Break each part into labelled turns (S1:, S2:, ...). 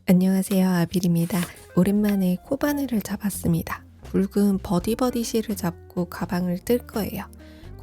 S1: 안녕하세요, 아빌입니다. 오랜만에 코바늘을 잡았습니다. 붉은 버디버디 실을 잡고 가방을 뜰 거예요.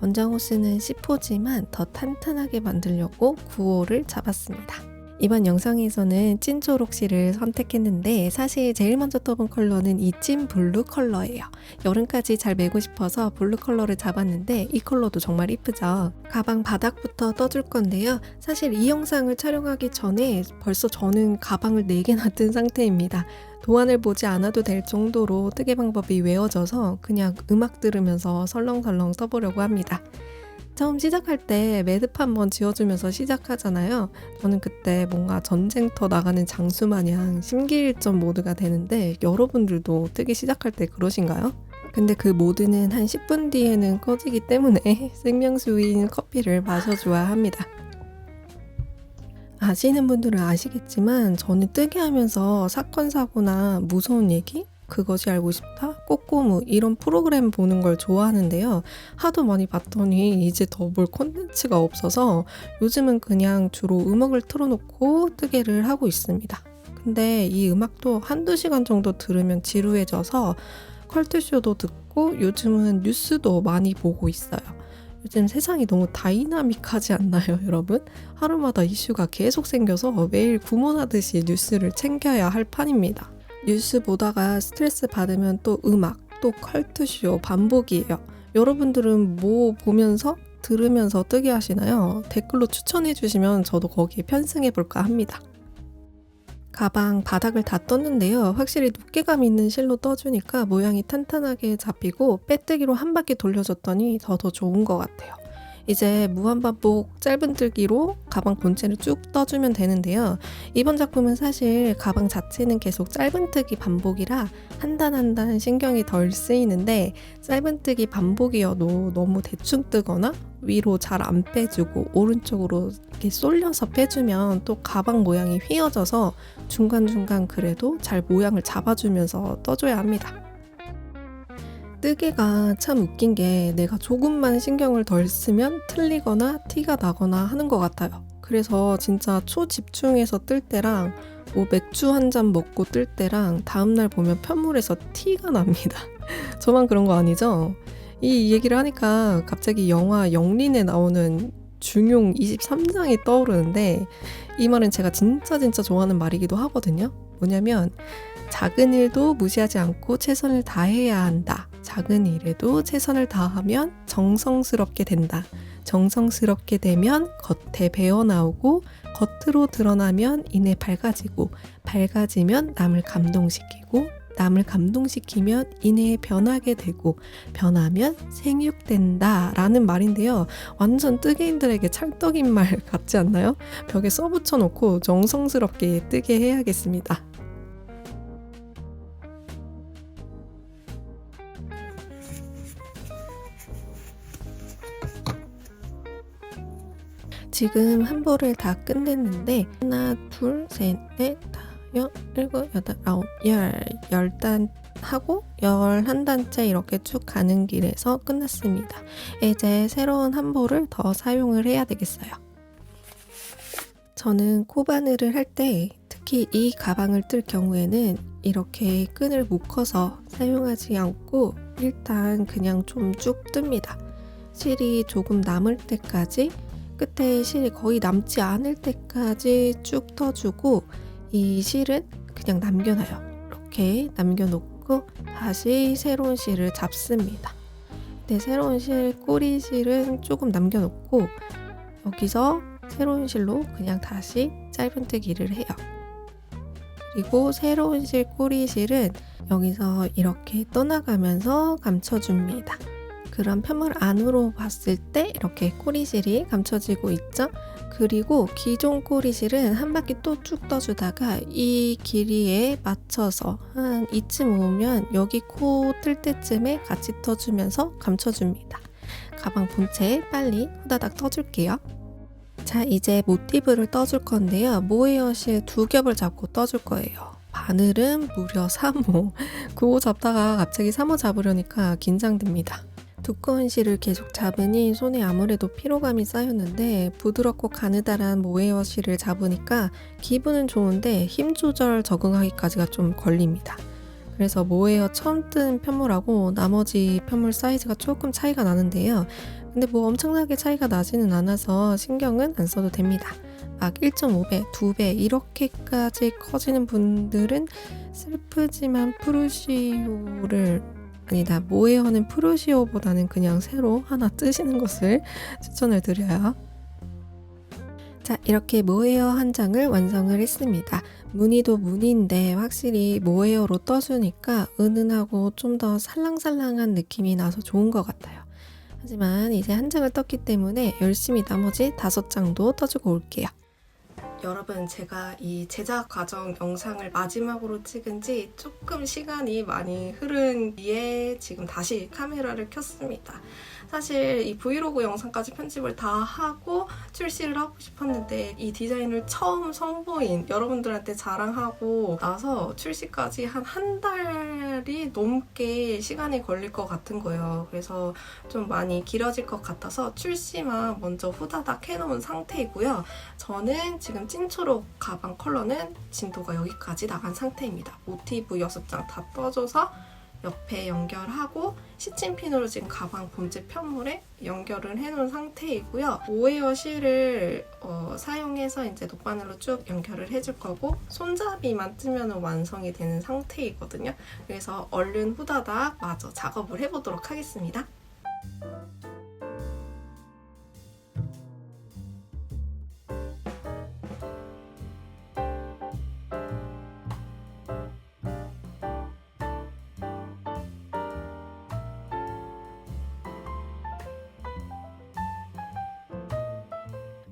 S1: 권장 호스는 10호지만 더 탄탄하게 만들려고 9호를 잡았습니다. 이번 영상에서는 찐 초록 실을 선택했는데 사실 제일 먼저 떠본 컬러는 이 찐 블루 컬러예요. 여름까지 잘 메고 싶어서 블루 컬러를 잡았는데 이 컬러도 정말 이쁘죠. 가방 바닥부터 떠줄 건데요. 사실 이 영상을 촬영하기 전에 벌써 저는 가방을 4개나 뜬 상태입니다. 도안을 보지 않아도 될 정도로 뜨개 방법이 외워져서 그냥 음악 들으면서 설렁설렁 써보려고 합니다. 처음 시작할 때 매듭 한번 지어주면서 시작하잖아요. 저는 그때 뭔가 전쟁터 나가는 장수 마냥 심기일전 모드가 되는데 여러분들도 뜨기 시작할 때 그러신가요? 근데 그 모드는 한 10분 뒤에는 꺼지기 때문에 생명수인 커피를 마셔줘야 합니다. 아시는 분들은 아시겠지만 저는 뜨개 하면서 사건 사고나 무서운 얘기? 그것이 알고 싶다? 꼬꼬무 이런 프로그램 보는 걸 좋아하는데요. 하도 많이 봤더니 이제 더 볼 콘텐츠가 없어서 요즘은 그냥 주로 음악을 틀어놓고 뜨개를 하고 있습니다. 근데 이 음악도 한두 시간 정도 들으면 지루해져서 컬투쇼도 듣고 요즘은 뉴스도 많이 보고 있어요. 요즘 세상이 너무 다이나믹하지 않나요, 여러분? 하루마다 이슈가 계속 생겨서 매일 구몬하듯이 뉴스를 챙겨야 할 판입니다. 뉴스 보다가 스트레스 받으면 또 음악, 또 컬투쇼 반복이에요. 여러분들은 뭐 보면서, 들으면서 뜨게 하시나요? 댓글로 추천해 주시면 저도 거기에 편승해 볼까 합니다. 가방 바닥을 다 떴는데요. 확실히 두께감 있는 실로 떠주니까 모양이 탄탄하게 잡히고 빼뜨기로 한 바퀴 돌려줬더니 더 좋은 것 같아요. 이제 무한반복 짧은 뜨기로 가방 본체를 쭉 떠주면 되는데요. 이번 작품은 사실 가방 자체는 계속 짧은 뜨기 반복이라 한 단 한 단 신경이 덜 쓰이는데 짧은 뜨기 반복이어도 너무 대충 뜨거나 위로 잘 안 빼주고 오른쪽으로 이렇게 쏠려서 빼주면 또 가방 모양이 휘어져서 중간중간 그래도 잘 모양을 잡아주면서 떠줘야 합니다. 뜨개가 참 웃긴 게 내가 조금만 신경을 덜 쓰면 틀리거나 티가 나거나 하는 것 같아요. 그래서 진짜 초집중해서 뜰 때랑 뭐 맥주 한 잔 먹고 뜰 때랑 다음날 보면 편물에서 티가 납니다. 저만 그런 거 아니죠? 이 얘기를 하니까 갑자기 영화 영린에 나오는 중용 23장이 떠오르는데 이 말은 제가 진짜 좋아하는 말이기도 하거든요. 뭐냐면 작은 일도 무시하지 않고 최선을 다해야 한다. 작은 일에도 최선을 다하면 정성스럽게 된다. 정성스럽게 되면 겉에 배어나오고 겉으로 드러나면 이내 밝아지고 밝아지면 남을 감동시키고 남을 감동시키면 이내 변하게 되고 변하면 생육된다 라는 말인데요. 완전 뜨개인들에게 찰떡인 말 같지 않나요? 벽에 써붙여 놓고 정성스럽게 뜨게 해야겠습니다. 지금 한 볼을 다 끝냈는데 하나, 둘, 셋, 넷, 다섯, 일곱, 여덟, 아홉, 열 단 하고 11단째 이렇게 쭉 가는 길에서 끝났습니다. 이제 새로운 한 볼을 더 사용을 해야 되겠어요. 저는 코바늘을 할 때 특히 이 가방을 뜰 경우에는 이렇게 끈을 묶어서 사용하지 않고 일단 그냥 좀 쭉 뜹니다. 실이 조금 남을 때까지 끝에 실이 거의 남지 않을 때까지 쭉 떠주고 이 실은 그냥 남겨놔요. 이렇게 남겨놓고 다시 새로운 실을 잡습니다. 근데 새로운 실, 꼬리 실은 조금 남겨놓고 여기서 새로운 실로 그냥 다시 짧은 뜨기를 해요. 그리고 새로운 실, 꼬리 실은 여기서 이렇게 떠나가면서 감춰줍니다. 그런 편물 안으로 봤을 때 이렇게 꼬리실이 감춰지고 있죠. 그리고 기존 꼬리실은 한 바퀴 또 쭉 떠주다가 이 길이에 맞춰서 한 이쯤 오면 여기 코 뜰 때쯤에 같이 떠주면서 감춰줍니다. 가방 본체 빨리 후다닥 떠줄게요. 자, 이제 모티브를 떠줄 건데요. 모헤어 실 2겹을 잡고 떠줄 거예요. 바늘은 무려 3호. 9호 잡다가 갑자기 3호 잡으려니까 긴장됩니다. 두꺼운 실을 계속 잡으니 손에 아무래도 피로감이 쌓였는데 부드럽고 가느다란 모헤어 실을 잡으니까 기분은 좋은데 힘 조절 적응하기까지가 좀 걸립니다. 그래서 모헤어 처음 뜬 편물하고 나머지 편물 사이즈가 조금 차이가 나는데요. 근데 뭐 엄청나게 차이가 나지는 않아서 신경은 안 써도 됩니다. 막 1.5배, 2배 이렇게까지 커지는 분들은 슬프지만 모헤어는 프루시오보다는 그냥 새로 하나 뜨시는 것을 추천을 드려요. 자, 이렇게 모헤어 한 장을 완성을 했습니다. 무늬도 무늬인데 확실히 모헤어로 떠주니까 은은하고 좀 더 살랑살랑한 느낌이 나서 좋은 것 같아요. 하지만 이제 한 장을 떴기 때문에 열심히 나머지 5장도 떠주고 올게요. 여러분, 제가 이 제작 과정 영상을 마지막으로 찍은 지 조금 시간이 많이 흐른 뒤에 지금 다시 카메라를 켰습니다. 사실 이 브이로그 영상까지 편집을 다 하고 출시를 하고 싶었는데 이 디자인을 처음 선보인 여러분들한테 자랑하고 나서 출시까지 한 달이 넘게 시간이 걸릴 것 같은 거예요. 그래서 좀 많이 길어질 것 같아서 출시만 먼저 후다닥 해놓은 상태이고요. 저는 지금 찐초록 가방 컬러는 진도가 여기까지 나간 상태입니다. 모티브 6장 다 떠줘서 옆에 연결하고 시침핀으로 지금 가방 본체 편물에 연결을 해놓은 상태이고요. 모헤어 실을 사용해서 이제 돗바늘로 쭉 연결을 해줄 거고 손잡이만 뜨면 완성이 되는 상태이거든요. 그래서 얼른 후다닥 마저 작업을 해보도록 하겠습니다.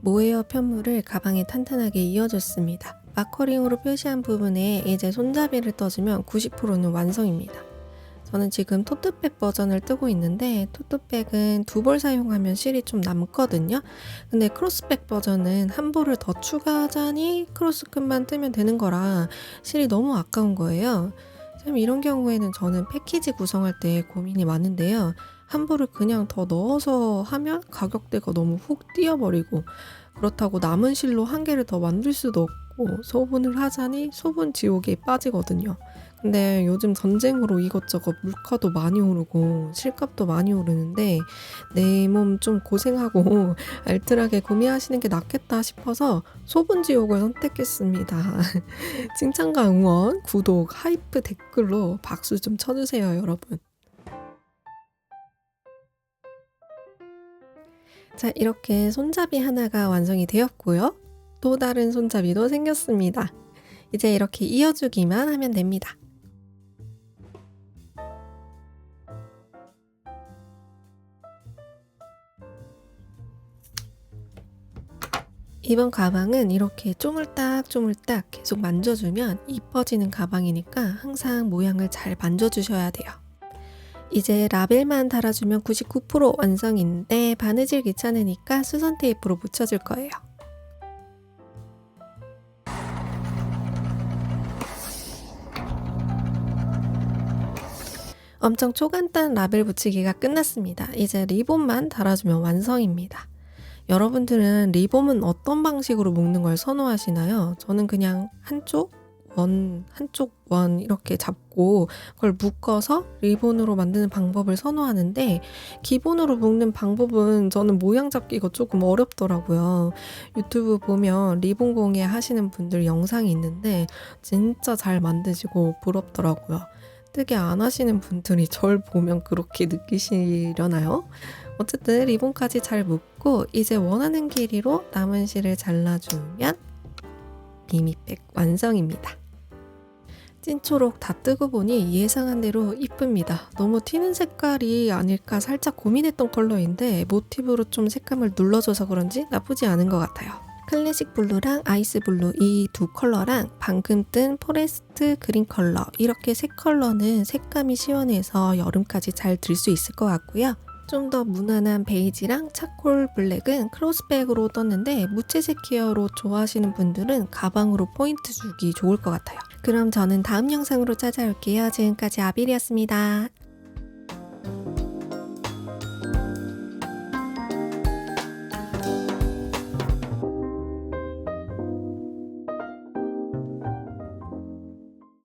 S1: 모헤어 편물을 가방에 탄탄하게 이어줬습니다. 마커링으로 표시한 부분에 이제 손잡이를 떠주면 90%는 완성입니다. 저는 지금 토트백 버전을 뜨고 있는데 토트백은 2벌 사용하면 실이 좀 남거든요. 근데 크로스백 버전은 한 볼을 더 추가하자니 크로스끝만 뜨면 되는 거라 실이 너무 아까운 거예요. 참 이런 경우에는 저는 패키지 구성할 때 고민이 많은데요. 한 볼을 그냥 더 넣어서 하면 가격대가 너무 훅 뛰어버리고 그렇다고 남은 실로 한 개를 더 만들 수도 없고 소분을 하자니 소분 지옥에 빠지거든요. 근데 요즘 전쟁으로 이것저것 물가도 많이 오르고 실값도 많이 오르는데 내 몸 좀 고생하고 알뜰하게 구매하시는 게 낫겠다 싶어서 소분 지옥을 선택했습니다. 칭찬과 응원, 구독, 하이프 댓글로 박수 좀 쳐주세요, 여러분. 자, 이렇게 손잡이 하나가 완성이 되었고요. 또 다른 손잡이도 생겼습니다. 이제 이렇게 이어주기만 하면 됩니다. 이번 가방은 이렇게 쪼물딱 계속 만져주면 이뻐지는 가방이니까 항상 모양을 잘 만져주셔야 돼요. 이제 라벨만 달아주면 99% 완성인데 바느질 귀찮으니까 수선 테이프로 붙여줄 거예요. 엄청 초간단 라벨 붙이기가 끝났습니다. 이제 리본만 달아주면 완성입니다. 여러분들은 리본은 어떤 방식으로 묶는 걸 선호하시나요? 저는 그냥 한쪽 원 이렇게 잡고 그걸 묶어서 리본으로 만드는 방법을 선호하는데 기본으로 묶는 방법은 저는 모양 잡기가 조금 어렵더라고요. 유튜브 보면 리본 공예 하시는 분들 영상이 있는데 진짜 잘 만드시고 부럽더라고요. 뜨개 안 하시는 분들이 절 보면 그렇게 느끼시려나요? 어쨌든 리본까지 잘 묶고 이제 원하는 길이로 남은 실을 잘라주면 미미백 완성입니다. 찐초록 다 뜨고 보니 예상한 대로 이쁩니다. 너무 튀는 색깔이 아닐까 살짝 고민했던 컬러인데 모티브로 좀 색감을 눌러줘서 그런지 나쁘지 않은 것 같아요. 클래식 블루랑 아이스 블루 이 두 컬러랑 방금 뜬 포레스트 그린 컬러 이렇게 세 컬러는 색감이 시원해서 여름까지 잘 들 수 있을 것 같고요. 좀 더 무난한 베이지랑 차콜 블랙은 크로스백으로 떴는데 무채색 케어로 좋아하시는 분들은 가방으로 포인트 주기 좋을 것 같아요. 그럼 저는 다음 영상으로 찾아올게요. 지금까지 아빌이었습니다.